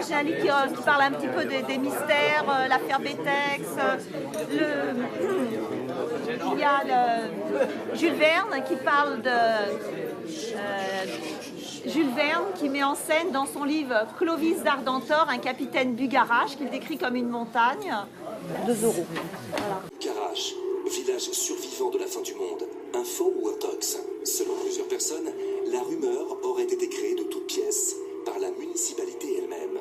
c'est un livre qui parle un petit peu des mystères, l'affaire Betex. Il y a Jules Verne qui parle de Jules Verne qui met en scène dans son livre Clovis d'Ardentor un capitaine Bugarache qu'il décrit comme une montagne. 2 €. Voilà. Bugarache, village survivant de la fin du monde, un faux ou un tox? Selon plusieurs personnes, la rumeur aurait été créée de toutes pièces par la municipalité elle-même.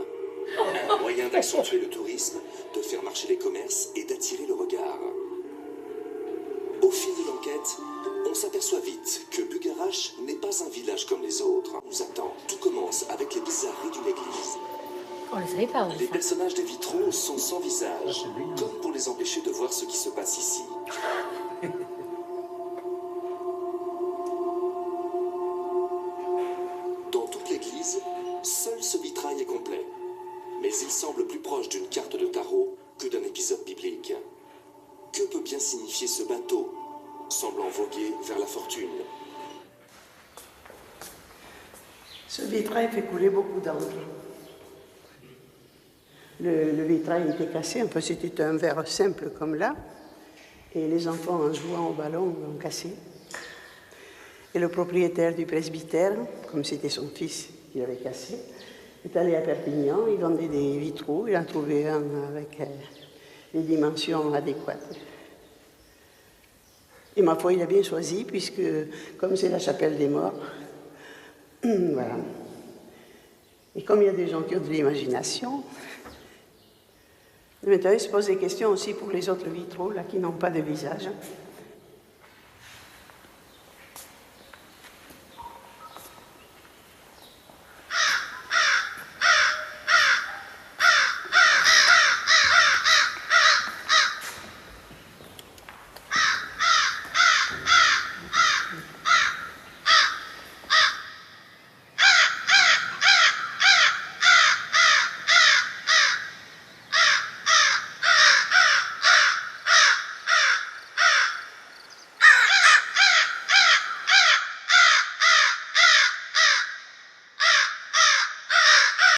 Un moyen d'accentuer le tourisme, de faire marcher les commerces et d'attirer le regard. Au fil de l'enquête, on s'aperçoit vite que Bugarache n'est pas un village comme les autres. On nous attend. Tout commence avec les bizarreries d'une église. On ne savait pas. Les personnages des vitraux sont sans visage, comme pour les empêcher de voir ce qui se passe ici. Dans toute l'église, seul ce vitrail est complet. Mais il semble plus proche d'une carte de tarot que d'un épisode biblique. Que peut bien signifier ce bateau, semblant voguer vers la fortune? Ce vitrail fait couler beaucoup d'encre. Le vitrail était cassé, enfin c'était un verre simple comme là, et les enfants en jouant au ballon l'ont cassé. Et le propriétaire du presbytère, comme c'était son fils qui l'avait cassé, est allé à Perpignan, il vendait des vitraux, il en a trouvé un avec les dimensions adéquates. Et ma foi, il a bien choisi, puisque comme c'est la chapelle des morts, voilà. Et comme il y a des gens qui ont de l'imagination, maintenant il se pose des questions aussi pour les autres vitraux, là, qui n'ont pas de visage.